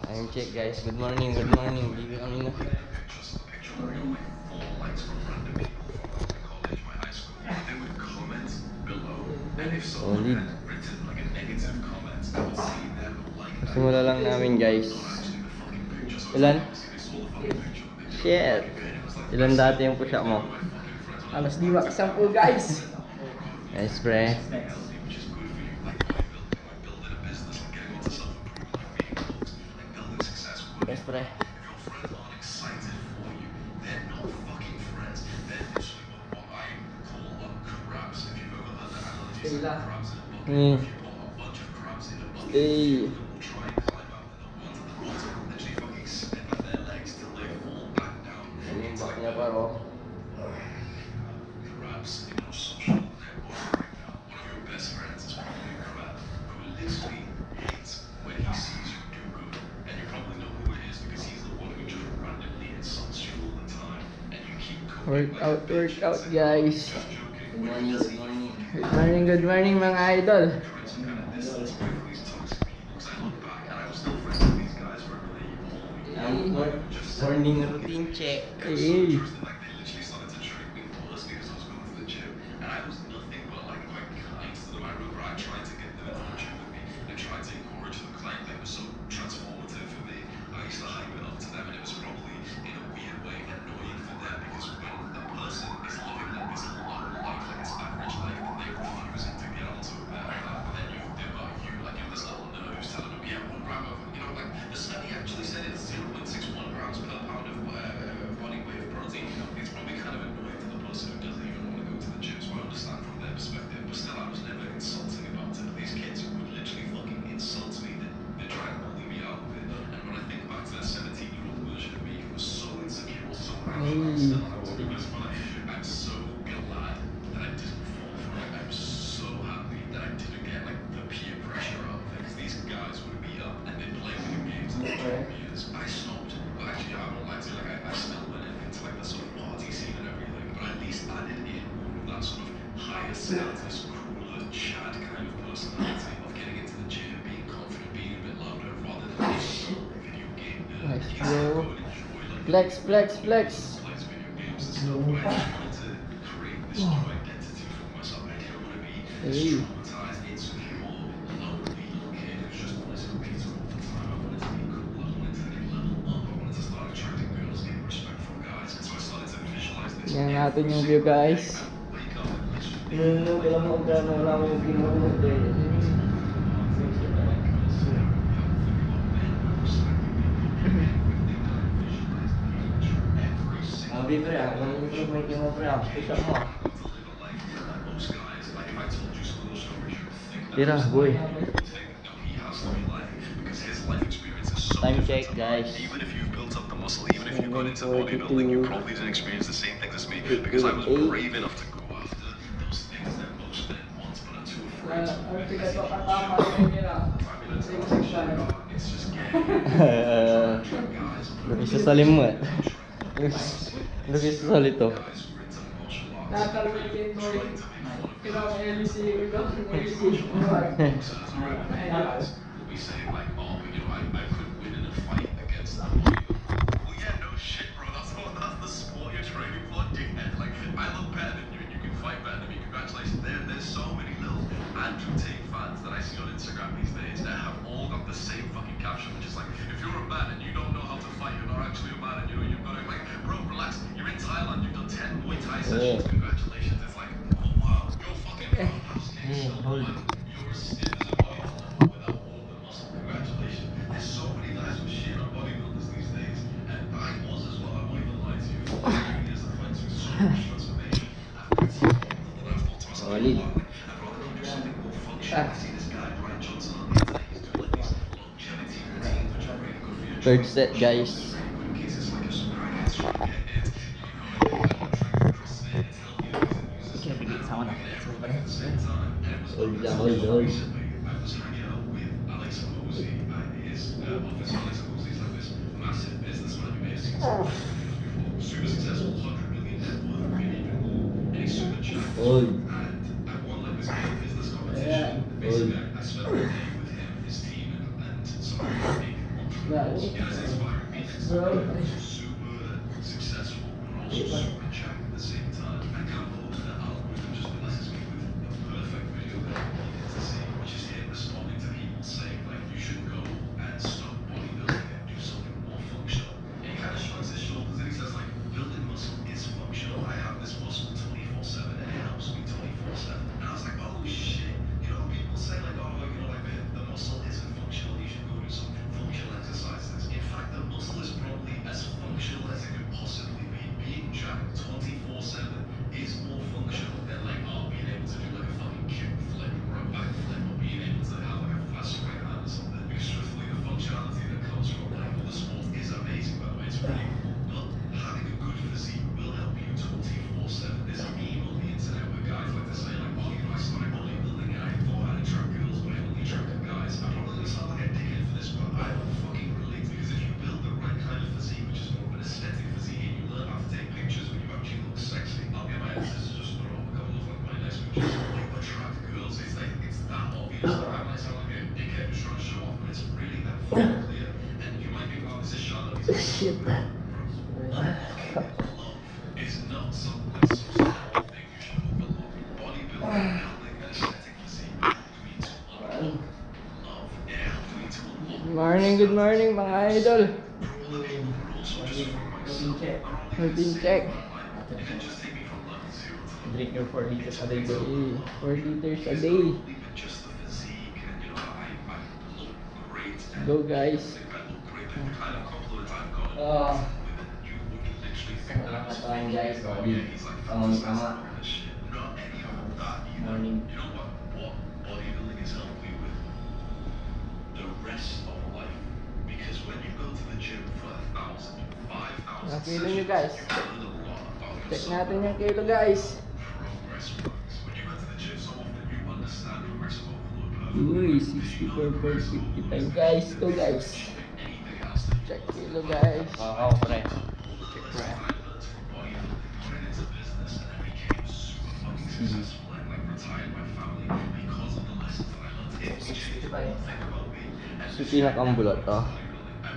Time check guys. Good morning, good morning. Bibi kami na. Solid. Simula lang namin guys. Ilan? Shit. Ilan dati yung push up mo? Alas 5 ke 10 guys. Nice pre. Nice pre. Sila. Stay. Inimbak niya paro. Workout guys. Good morning, good morning. Good morning mga idol. Morning routine check. Hey. Nice bro. Flex, flex, flex. Hey. Tingnan natin yung view guys. Kailan mo gano'n wala mo yung pinunod eh. Sabi pre, ang improvement mo pre, push up mo. Tira, boy. Time check guys. Even if you've built up the muscle, even if you've gone into bodybuilding, you probably didn't experience the same things as me because I was brave enough to go after those things that most men want but are too afraid to. It's just Lugi sa salim mo eh. Lugi sa salito. we say like, oh, you know, I could win in a fight against that. Well, yeah, no shit, bro. That's the sport you're training for, dickhead. Like, I look better than you, and you can fight better than me. Congratulations. There's so many little Andrew Tate fans that I see on Instagram these days that have all got the same fucking caption, which is like, if you're a man and you don't know how to fight, you're not actually a man, and you know you've got to like, bro, relax. You're in Thailand. You've done 10 Muay Thai sessions. Congratulations. It's like, oh wow, you're fucking. Hold. You're stiff as a bodybuilder without all the muscle. Congratulations. There's so many guys who shit on bodybuilders these days, and I was as well. I won't even lie to you. For 3 years, I went through so much transformation. I've thought to myself, Solid. I'd rather go do something more functional. I see this guy, Brian Johnson, on the internet. He's doing like these longevity routines, which are really good for your Third joints. set guys. In cases like a crackhead, you know, CrossFit, it's healthy, it's Can't be someone at the same time. And it was Hold down, hold down. recently, I was hanging out with Alex Hormozy at his office. Alex Hormozy is like this massive businessman who made super successful, 100 million net worth, maybe even more, and he's super jacked. Hold. And I won like this big business competition. Basically, I spent all day with him, his team, and some really big entrepreneurs Dali. Guys, inspiring me next Bro. super successful and also super in check at the same time. I can't believe that algorithm just blesses me with a perfect video that people get to see, which is him responding to people saying like you should go and stop bodybuilding and do something more functional. And he kind of shrugs his shoulders and he says like building muscle is functional. I have this muscle 24/7 and it helps me 24/7. And I was like, oh shit. You know, people say like, oh, you know, like the muscle isn't functional. You should go do some functional exercises. In fact, the muscle is probably as functional as it could possibly be. Being jacked 24/7 is more functional than like being able to do like a fucking kickflip or a backflip or being able to have like a fast right hand or something. Because truthfully, the functionality that comes from like other sports is amazing. By the way, it's really cool. But having a good physique will help you 24/7. There's a meme on the internet where guys like to say like, oh, you know, I started bodybuilding and I thought I'd attract girls, but I only attracted guys. I probably sound like a dickhead for this, but I don't fucking relate because if you build the right kind of physique, which is more of an aesthetic physique, and you learn how to take pictures when you actually look sexy, I'll get my editors to just throw up a couple of like my nice pictures. You attract girls. It's like it's that obvious. I might sound like a dickhead who's trying to show off, but it's really that fucking clear. And you might think, oh, this is shallow. Shit. It's not some small thing you should overlook. Bodybuilding, building an aesthetic physique, helped me to unlock love. It helped me to unlock Good morning mga idol. all the people, but also just for myself. Routine check. It can just take me from level 0 to Drink your 4 liters a day, bro. 4 liters a day. even just the physique. And you know, I look great. And Go guys. I look great. The kind of compliment I've gotten Ah. women, you wouldn't literally think Wala that. ka tayong guys. Oh yeah, he's like Tama. fantastic shit. Not any of that either. Morning. You know what bodybuilding has helped me with? The rest of life. Because when you go to the gym for 1,000, 5,000 Ang kilo nyo, guys. you learn a lot about Check yourself. natin yung kilo guys. Progress works. When you go to the gym so often, you understand progressive overload Uy, perfectly. 64.55 guys. Go guys. Anything else that Check kilo guys. Oo, pre. check I learned from bodybuilding, put it into business, and I became super fucking successful and like retired my family because of the lessons that I learned in the gym. Think about me. And Si pinakambulot to. bodybuilding, I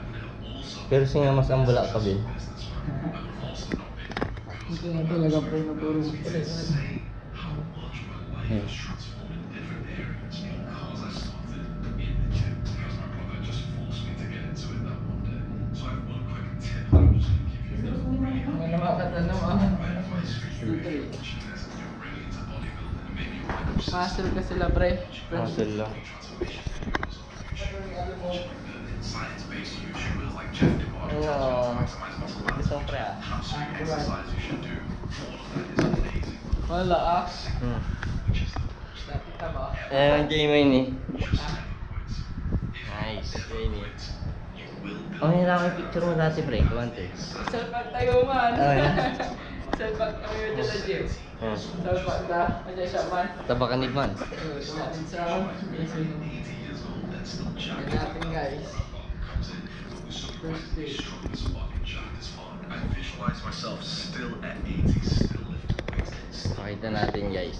would have also Pero singa mas ambula ka, Bin. businessman. I would have also not been a good Ito na talaga pre na puro say how much my life has transformed in different areas because I started in the gym because my brother just forced me to get into it that one day. So I have one quick tip that I'm just going to give you that will really help Ano makatanong ah. my advice for you if you're watching this and you're really into bodybuilding and maybe you want to do Muscle ka sila pre. Muscle lang. transformation videos or future watching the science-based YouTubers like Jeff DeMar who tells you how to maximize muscle mass, Gusto mo, pre, ah? how to exercise you should do. All of that is amazing. Wala ah. Hmm. Which is the first Dati tama. Eh, ang J-Main eh. just never quit. Nice. If Yun you eh. quit, you will build. Ang hila ko yung picture mo dati, pre. Kuwante. Salpak tayo man. Ay. Salpak tayo dyan sa gym. Hmm. Salpak na. Nandiyan siya man. Tabakan ni Man. Tumatin sa basic. 80 years old and still Yan jacked. natin guys. Comes in, but we're surprised to be strong as fucking jacked as fuck. I visualize myself still at 80, still lifting weights, still Pakita natin, guys.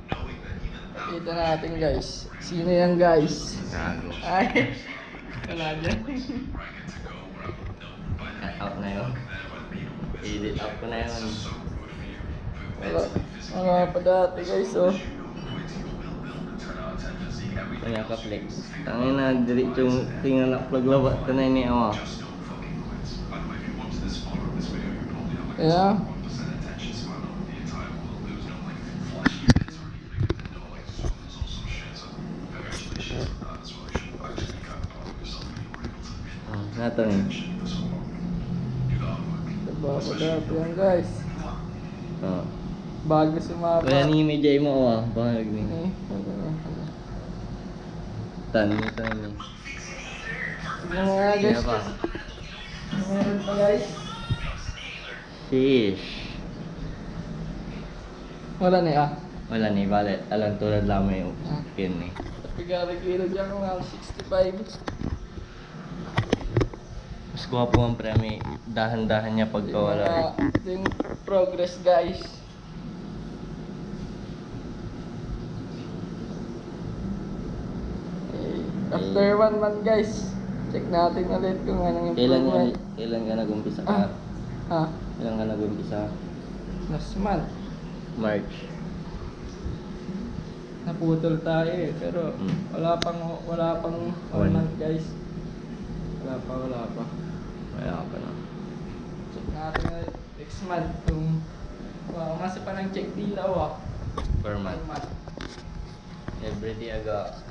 knowing that even now Kita natin guys. Sino yan guys? Gago. Ay. Wala dyan. where I get to go, where I'm known by the Cut out na yun. there by the people with Edit out ko na yun. so good for you. For Wala. mentally, physically, Mga pa dati guys oh. you know, quit, you will build a 10 out of 10 physique. Everything Kanya else ka flex. Tangin na, diretso yung tingnan na plug labat ka na ini awa. just don't fucking quit. By the way, if you watch this far of this video, you probably have like Yeah. 1% attention span on the entire world. There was no like flashy edits or anything. No like zooms or some shit. So congratulations on that as well. You should actually be kind of proud of yourself when you were able to Nato ni. shit for so long. Do the hard work. Diba pa dati yan guys. Oh. Bago sumama. Kaya ni medya mo awa. Bahag ni. Eh, Tan ni. Sige nga guys. Kaya pa. Meron pa guys. Sheesh. Wala na ah. Wala ni, balit. Alam tulad lamang yung skin ni. Pagkari kilo dyan mga 65. Mas gwapo ang premi. Dahan-dahan niya pagka wala. Ito yung progress guys. After 1 month guys. Check natin ulit kung anong Kailan improvement. ka nag-umpisa Ah. ka? Ah, Kailan ka nag-umpisa? last month. March. Naputol tayo eh, pero wala pang 1 month guys. Wala pa. Wala ka pa na. Check natin ulit next month kung masa pa ng check dilaw ah. Per month. Per month. Every day aga